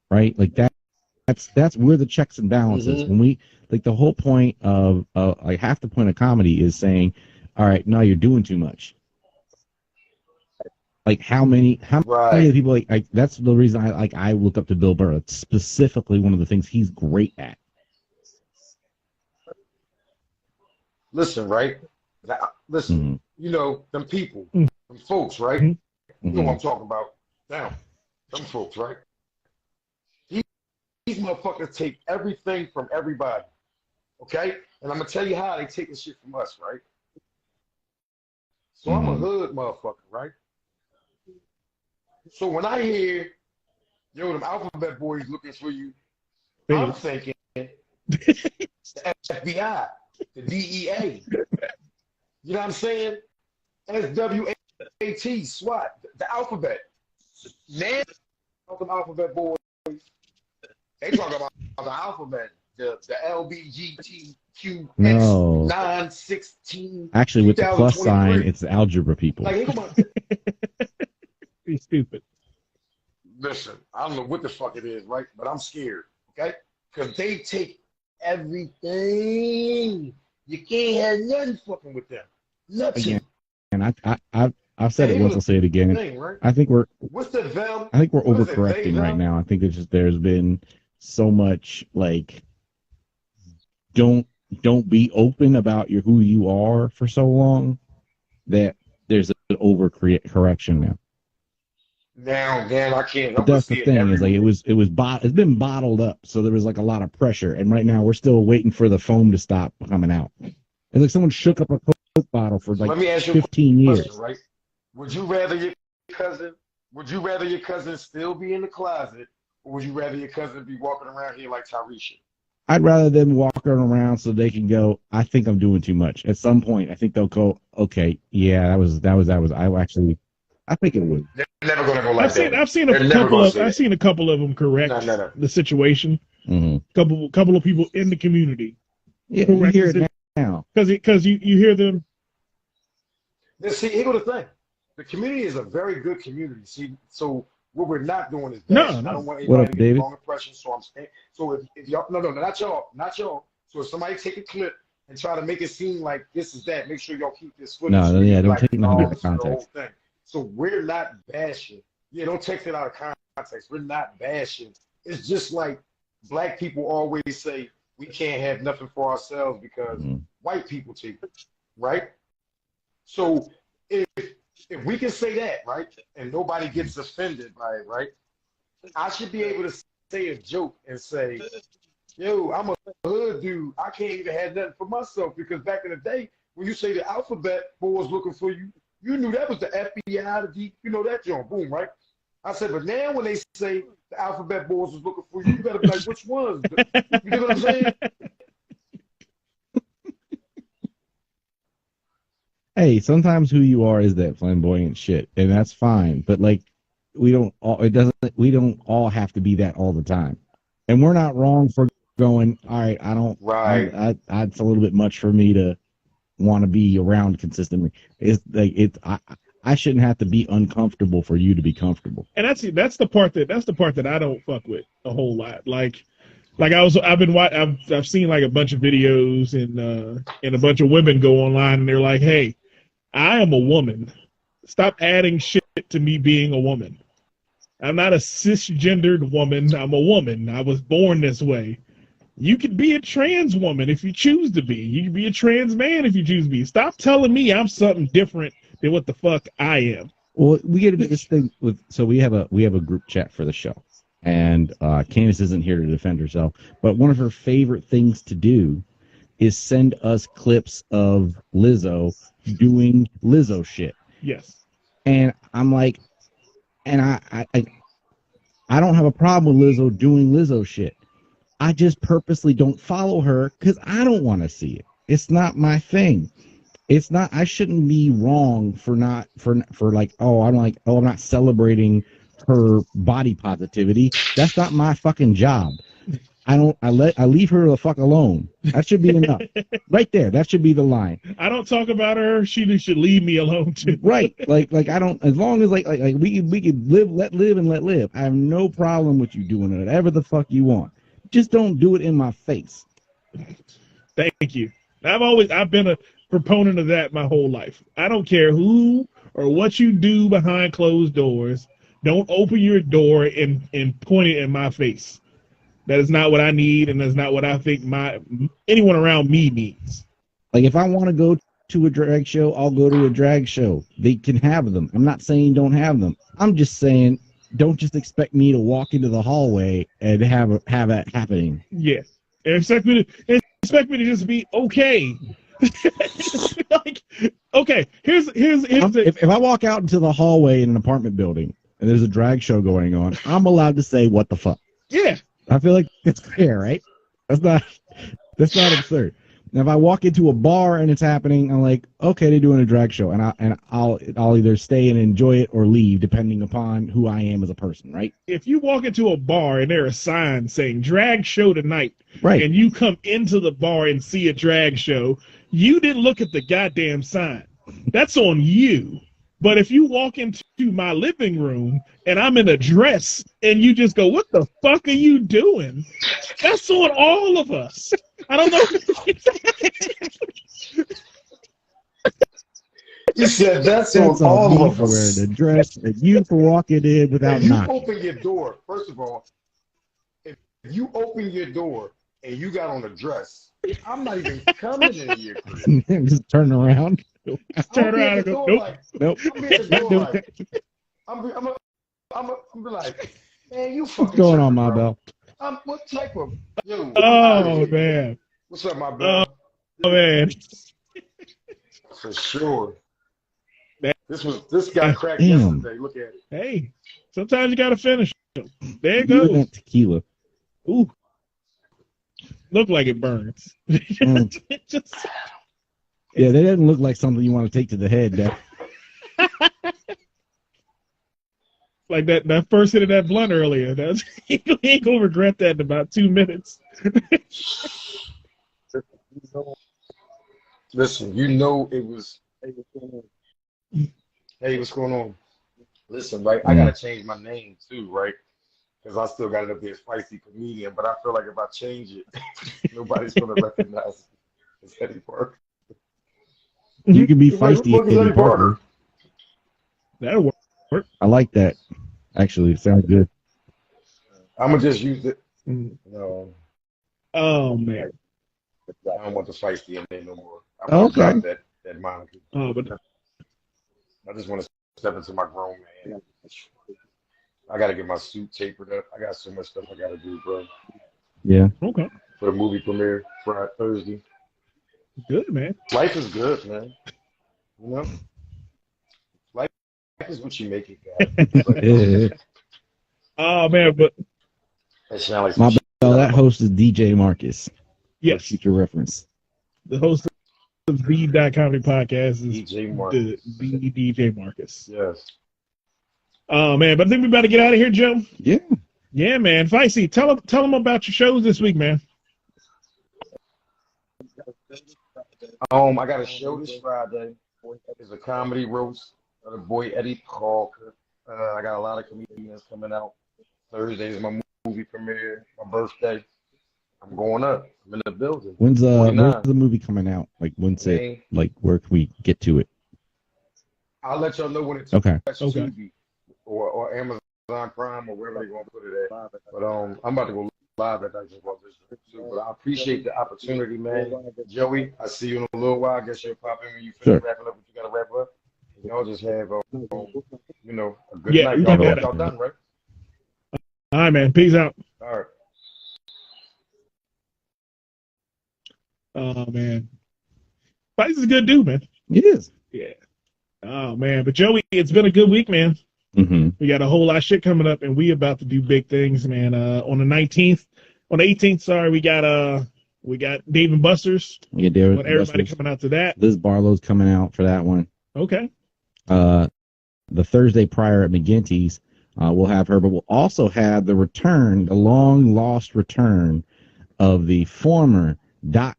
right? Like that's where the checks and balances. Mm-hmm. When we like the whole point of like half the point of comedy is saying, all right, now you're doing too much. Like how many Right. people like that's the reason I look up to Bill Burr. It's specifically one of the things he's great at. Listen, right? Listen, Mm-hmm. you know, them people, Mm-hmm. them folks, right? You know what Mm-hmm. I'm talking about. Now, them folks, right? These motherfuckers take everything from everybody. Okay? And I'm gonna tell you how they take this shit from us, right? So I'm a Mm-hmm. hood motherfucker, right? So when I hear, yo, them alphabet boys looking for you, I'm Feds. thinking the FBI, the DEA. You know what I'm saying? SWAT, SWAT, the alphabet. Now, them alphabet boys, they talk about the alphabet, the LBGTQS No, 916 actually, with the plus sign, 2023. it's the algebra people. Like, hey, come on. He's stupid. Listen, I don't know what the fuck it is, right? But I'm scared, okay? Because they take everything. You can't have nothing fucking with them. Again, Nothing. and I've said And it here's once. I'll the say it again. thing, right? I think we're What's the them? I think we're What is it? They overcorrecting right them? now. I think it's just there's been so much like don't don't be open about who you are for so long that there's an overcorrection now. Now, I can't But help but that's the see it thing is like everywhere. it's been bottled up, so there was like a lot of pressure, and right now we're still waiting for the foam to stop coming out. It's like someone shook up a Coke bottle for So like let me ask you a 15 question, years. right? Would you rather your cousin, would you rather your cousin still be in the closet, or would you rather your cousin be walking around here like Tarisha? I'd rather them walking around so they can go, I think I'm doing too much. At some point, I think they'll go, okay, yeah, I think it would. They're never gonna go like that. I've seen They're never gonna say I've that. seen a couple of them No, correct no, no. the situation. Mm-hmm. Couple of people in the community Yeah, you correct hear the it now. because you hear them. See, here go the thing. The community is a very good community. See, so what we're not doing is No, bashing. I no. don't want What anybody up, to get the David? wrong impression. So I'm saying, so if y'all, no, not y'all, not y'all. So if somebody take a clip and try to make it seem like this is that, make sure y'all keep this footage. No, So we yeah, can be don't like, take nothing out no, of this is the whole context. thing. So we're not bashing. Yeah, don't take it out of context. We're not bashing. It's just like black people always say we can't have nothing for ourselves because Mm-hmm. white people take it, right? So if we can say that, right, and nobody gets offended by it, right, I should be able to say a joke and say, yo, I'm a hood dude. I can't even have nothing for myself because back in the day, when you say the alphabet boys looking for you, you knew that was the FBI, the D, you know that joint, boom, right? I said, but now when they say the alphabet boys is looking for you, you gotta be like, which ones? You know what I'm saying? Hey, sometimes who you are is that flamboyant shit, and that's fine. But like, we don't all have to be that all the time, and we're not wrong for going. All right, I don't. Right. It's a little bit much for me to want to be around consistently. It's like I shouldn't have to be uncomfortable for you to be comfortable. And that's the part that I don't fuck with a whole lot. Like I've seen like a bunch of videos and a bunch of women go online and they're like, hey, I am a woman. Stop adding shit to me being a woman. I'm not a cisgendered woman. I'm a woman. I was born this way. You could be a trans woman if you choose to be. You can be a trans man if you choose to be. Stop telling me I'm something different than what the fuck I am. Well, we get into this thing with, so we have a group chat for the show, and Candace isn't here to defend herself, but one of her favorite things to do is send us clips of Lizzo doing Lizzo shit. Yes. And I'm like, and I don't have a problem with Lizzo doing Lizzo shit. I just purposely don't follow her because I don't want to see it. It's not my thing. It's not. I shouldn't be wrong for not for like. Oh, I'm not celebrating her body positivity. That's not my fucking job. I leave her the fuck alone. That should be enough. Right there. That should be the line. I don't talk about her. She should leave me alone too. Right. Like I don't, as long as like we can let live. I have no problem with you doing whatever the fuck you want. Just don't do it in my face. Thank you. I've been a proponent of that my whole life. I don't care who or what you do behind closed doors. Don't open your door and point it in my face. That is not what I need, and that's not what I think anyone around me needs. Like, if I want to go to a drag show, I'll go to a drag show. They can have them. I'm not saying don't have them. I'm just saying don't just expect me to walk into the hallway and have it happening. Yes. And expect me to just be okay. Like, okay, here's if I walk out into the hallway in an apartment building and there's a drag show going on, I'm allowed to say what the fuck. Yeah. I feel like it's fair, right? That's not absurd. Now, if I walk into a bar and it's happening, I'm like, okay, they're doing a drag show, and I'll either stay and enjoy it or leave, depending upon who I am as a person, right? If you walk into a bar and there's a sign saying drag show tonight, right, and you come into the bar and see a drag show, you didn't look at the goddamn sign. That's on you. But if you walk into my living room and I'm in a dress and you just go, what the fuck are you doing? That's on all of us. I don't know. You said that's on all of us. Wearing a dress and you for walking in without knocking. You open your door. First of all, if you open your door and you got on a dress, I'm not even coming in here. Just turn around. Turn around and go, nope. I'm like, man, you fucking. What's going on, my bell? What type of? Yo, man. What's up, my bell? Oh man. For sure. This got cracked yesterday. Look at it. Hey, sometimes you gotta finish. There it goes. Tequila. Ooh. Look like it burns. Yeah, that doesn't look like something you want to take to the head. Like that first hit of that blunt earlier. He ain't gonna regret that in about 2 minutes. Listen, you know it was. Hey, what's going on? Listen, right? I gotta change my name too, right? Because I still got it up there as Feisty Comedian, but I feel like if I change it, nobody's gonna recognize it as Eddie Parker. You can be Feisty Eddie Parker. That'll work. I like that. Actually, it sounds good. I'm gonna just use it. No. Oh man. I don't want the Feisty in there no more. Okay. That moniker. Oh, but I just want to step into my grown man. I gotta get my suit tapered up. I got so much stuff I gotta do, bro. Yeah. Okay. For the movie premiere Friday, Thursday. Good, man. Life is good, man. You know? Life is what you make it, guys. Oh, man, but... My bad, that host is DJ Marcus. Yes. Future reference. The host of the Comedy Podcast is DJ Marcus. The DJ Marcus. Yes. Oh, man, but I think we better get out of here, Joe. Yeah. Yeah, man. Feisty, tell them about your shows this week, man. I got a show this Friday. It's a comedy roast of the boy Eddie Parker. I got a lot of comedians coming out. Thursday is my movie premiere, my birthday. I'm going up. I'm in the building. When's the movie coming out? Like, when's it? Like, where can we get to it? I'll let y'all know when it's okay. TV or Amazon Prime or wherever they're gonna put it at. But I'm about to go live that I just walked this too. But I appreciate the opportunity, man. Joey, I see you in a little while. I guess you'll pop in when you finish wrapping up what you got to wrap up. And y'all just have, a good night. Y'all know y'all done, right? All right, man. Peace out. All right. Oh, man. Feist is a good dude, man. He is. Yeah. Oh, man. But, Joey, it's been a good week, man. Mm-hmm. We got a whole lot of shit coming up, and we about to do big things, man. On the 18th, sorry, we got Dave and Buster's. Yeah, Dave and everybody Buster's. coming out to that. Liz Barlow's coming out for that one. Okay. The Thursday prior at McGinty's, we'll have her, but we'll also have the long lost return of the former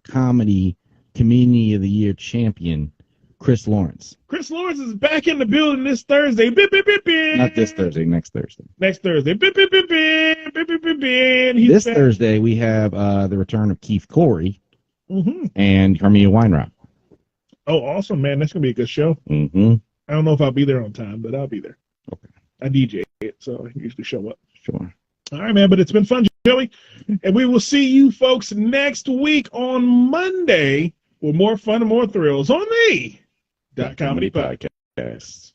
Comedy Comedian of the Year champion, Chris Lawrence. Chris Lawrence is back in the building this Thursday. Bip, bip, bip, bip. Not this Thursday, next Thursday. Next Thursday. Bip, bip, bip, bip, bip, bip, bip, bip. This back. Thursday, we have the return of Keith Corey and Carmia Weinrock. Oh, awesome, man. That's going to be a good show. Mm-hmm. I don't know if I'll be there on time, but I'll be there. Okay. I DJ it, so I usually show up. Sure. All right, man, but it's been fun, Joey. And we will see you folks next week on Monday with more fun and more thrills on the Comedy Podcast.